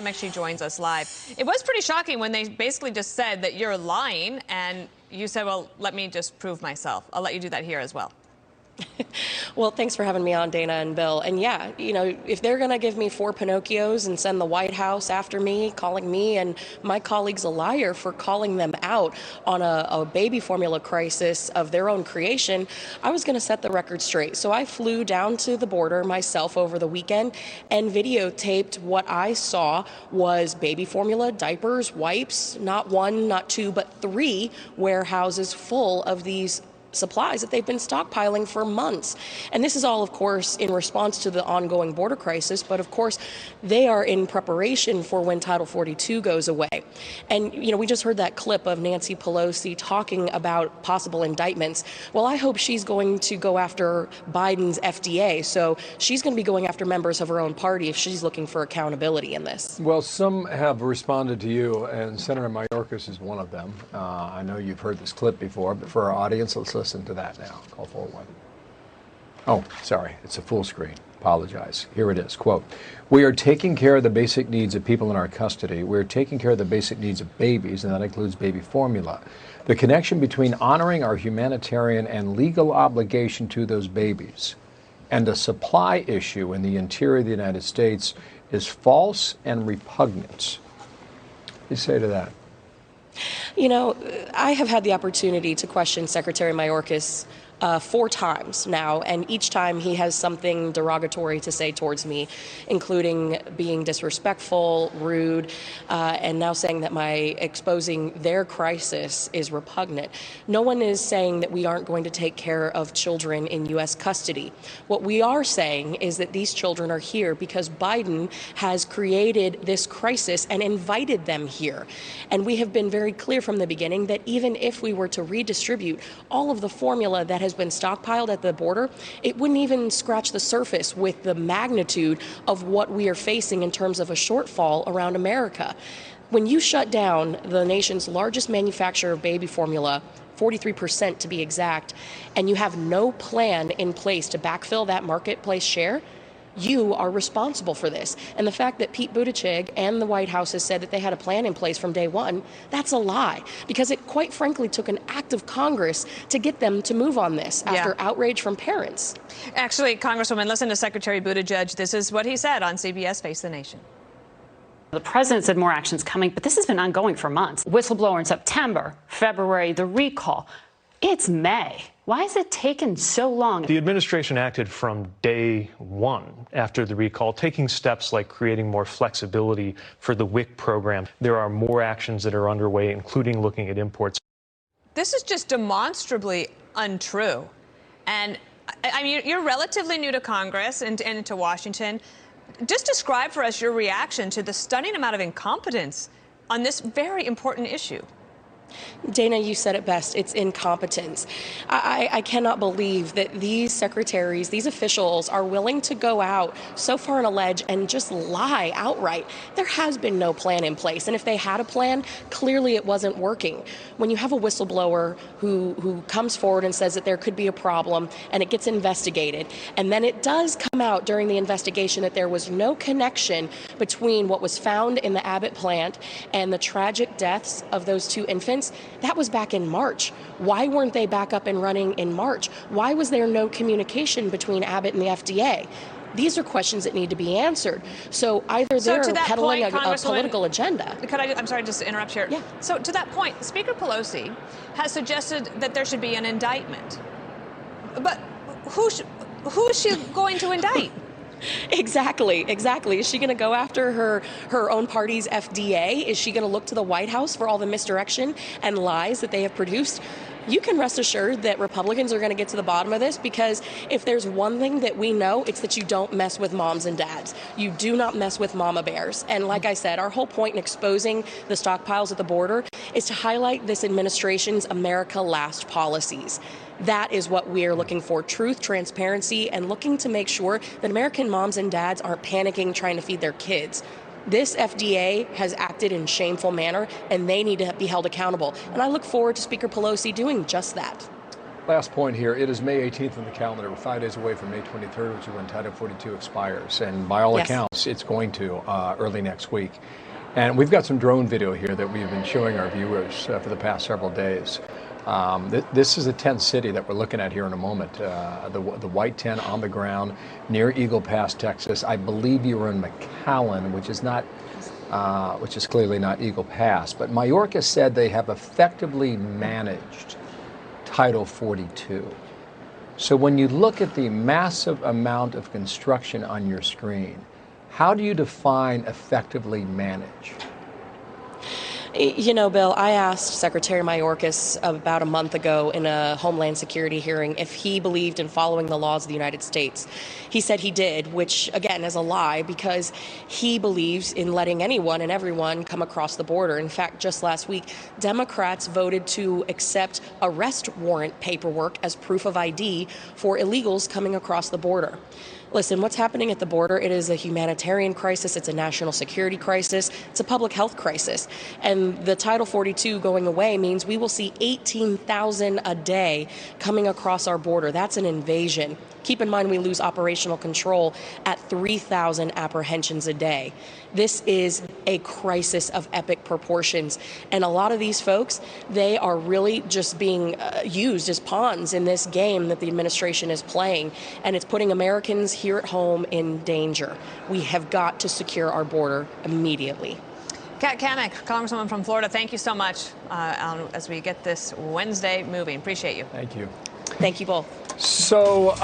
Cammack, she joins us live. It was pretty shocking when they basically just said that you're lying, and you said, well, let me just prove myself. I'll let you do that here as well. Well, thanks for having me on, Dana and Bill. And yeah, you know, if they're going to give me 4 Pinocchios and send the White House after me, calling me and my colleagues a liar for calling them out on a baby formula crisis of their own creation, I was going to set the record straight. So I flew down to the border myself over the weekend and videotaped what I saw was baby formula, diapers, wipes, not 1, not 2, but 3 warehouses full of these supplies that they've been stockpiling for months. And this is all, of course, in response to the ongoing border crisis, but of course, they are in preparation for when Title 42 goes away. And, you know, we just heard that clip of Nancy Pelosi talking about possible indictments. Well, I hope she's going to go after Biden's FDA, so she's going to be going after members of her own party if she's looking for accountability in this. Well, some have responded to you, and Senator Mayorkas is one of them. I know you've heard this clip before, but for our audience, let's listen to that now. Call forward one. Oh, sorry, it's a full screen. Apologize. Here it is. Quote, "We are taking care of the basic needs of people in our custody. We're taking care of the basic needs of babies, and that includes baby formula. The connection between honoring our humanitarian and legal obligation to those babies and a supply issue in the interior of the United States is false and repugnant." What do you say to that? You know, I have had the opportunity to question Secretary Mayorkas 4 times now, and each time he has something derogatory to say towards me, including being disrespectful, rude, and now saying that my exposing their crisis is repugnant. No one is saying that we aren't going to take care of children in U.S. custody. What we are saying is that these children are here because Biden has created this crisis and invited them here. And we have been very clear from the beginning that even if we were to redistribute all of the formula that has been stockpiled at the border, it wouldn't even scratch the surface with the magnitude of what we are facing in terms of a shortfall around America. When you shut down the nation's largest manufacturer of baby formula, 43% to be exact, and you have no plan in place to backfill that marketplace share, you are responsible for this. And the fact that Pete Buttigieg and the White House has said that they had a plan in place from day one, that's a lie. Because it quite frankly took an act of Congress to get them to move on this after outrage from parents. Actually, Congresswoman, listen to Secretary Buttigieg. This is what he said on CBS Face the Nation. The president said more action's coming, but this has been ongoing for months. Whistleblower in September, February, the recall. It's May. Why has it taken so long? The administration acted from day one after the recall, taking steps like creating more flexibility for the WIC program. There are more actions that are underway, including looking at imports. This is just demonstrably untrue. And I mean, you're relatively new to Congress and to Washington. Just describe for us your reaction to the stunning amount of incompetence on this very important issue. Dana, you said it best. It's incompetence. I cannot believe that these secretaries, these officials are willing to go out so far on a ledge and just lie outright. There has been no plan in place. And if they had a plan, clearly it wasn't working. When you have a whistleblower who comes forward and says that there could be a problem and it gets investigated, and then it does come out during the investigation that there was no connection between what was found in the Abbott plant and the tragic deaths of those 2 infants, that was back in March. Why weren't they back up and running in March? Why was there no communication between Abbott and the FDA? These are questions that need to be answered. So either they're peddling a political agenda. I'm sorry, just to interrupt here. Yeah. So to that point, Speaker Pelosi has suggested that there should be an indictment. But who is she going to indict? Exactly. Is she going to go after her own party's FDA? Is she going to look to the White House for all the misdirection and lies that they have produced? You can rest assured that Republicans are going to get to the bottom of this, because if there's one thing that we know, it's that you don't mess with moms and dads. You do not mess with mama bears. And like I said, our whole point in exposing the stockpiles at the border is to highlight this administration's America Last policies. That is what we are looking for: truth, transparency, and looking to make sure that American moms and dads aren't panicking trying to feed their kids. This FDA has acted in a shameful manner, and they need to be held accountable. And I look forward to Speaker Pelosi doing just that. Last point here. It is May 18th on the calendar. We're 5 days away from May 23rd, which is when Title 42 expires. And by all accounts, it's going to early next week. And we've got some drone video here that we've been showing our viewers for the past several days. This is a tent city that we're looking at here in a moment. The white tent on the ground near Eagle Pass, Texas. I believe you were in McAllen, which is clearly not Eagle Pass. But Mayorkas said they have effectively managed Title 42. So when you look at the massive amount of construction on your screen, how do you define effectively manage? You know, Bill, I asked Secretary Mayorkas about a month ago in a Homeland Security hearing if he believed in following the laws of the United States. He said he did, which, again, is a lie because he believes in letting anyone and everyone come across the border. In fact, just last week, Democrats voted to accept arrest warrant paperwork as proof of ID for illegals coming across the border. Listen, what's happening at the border, it is a humanitarian crisis, it's a national security crisis, it's a public health crisis. And the Title 42 going away means we will see 18,000 a day coming across our border. That's an invasion. Keep in mind we lose operational control at 3,000 apprehensions a day. This is a crisis of epic proportions. And a lot of these folks, they are really just being used as pawns in this game that the administration is playing. And it's putting Americans here at home in danger. We have got to secure our border immediately. Cammack, Congresswoman from Florida, thank you so much as we get this Wednesday moving. Appreciate you. Thank you. Thank you both. So.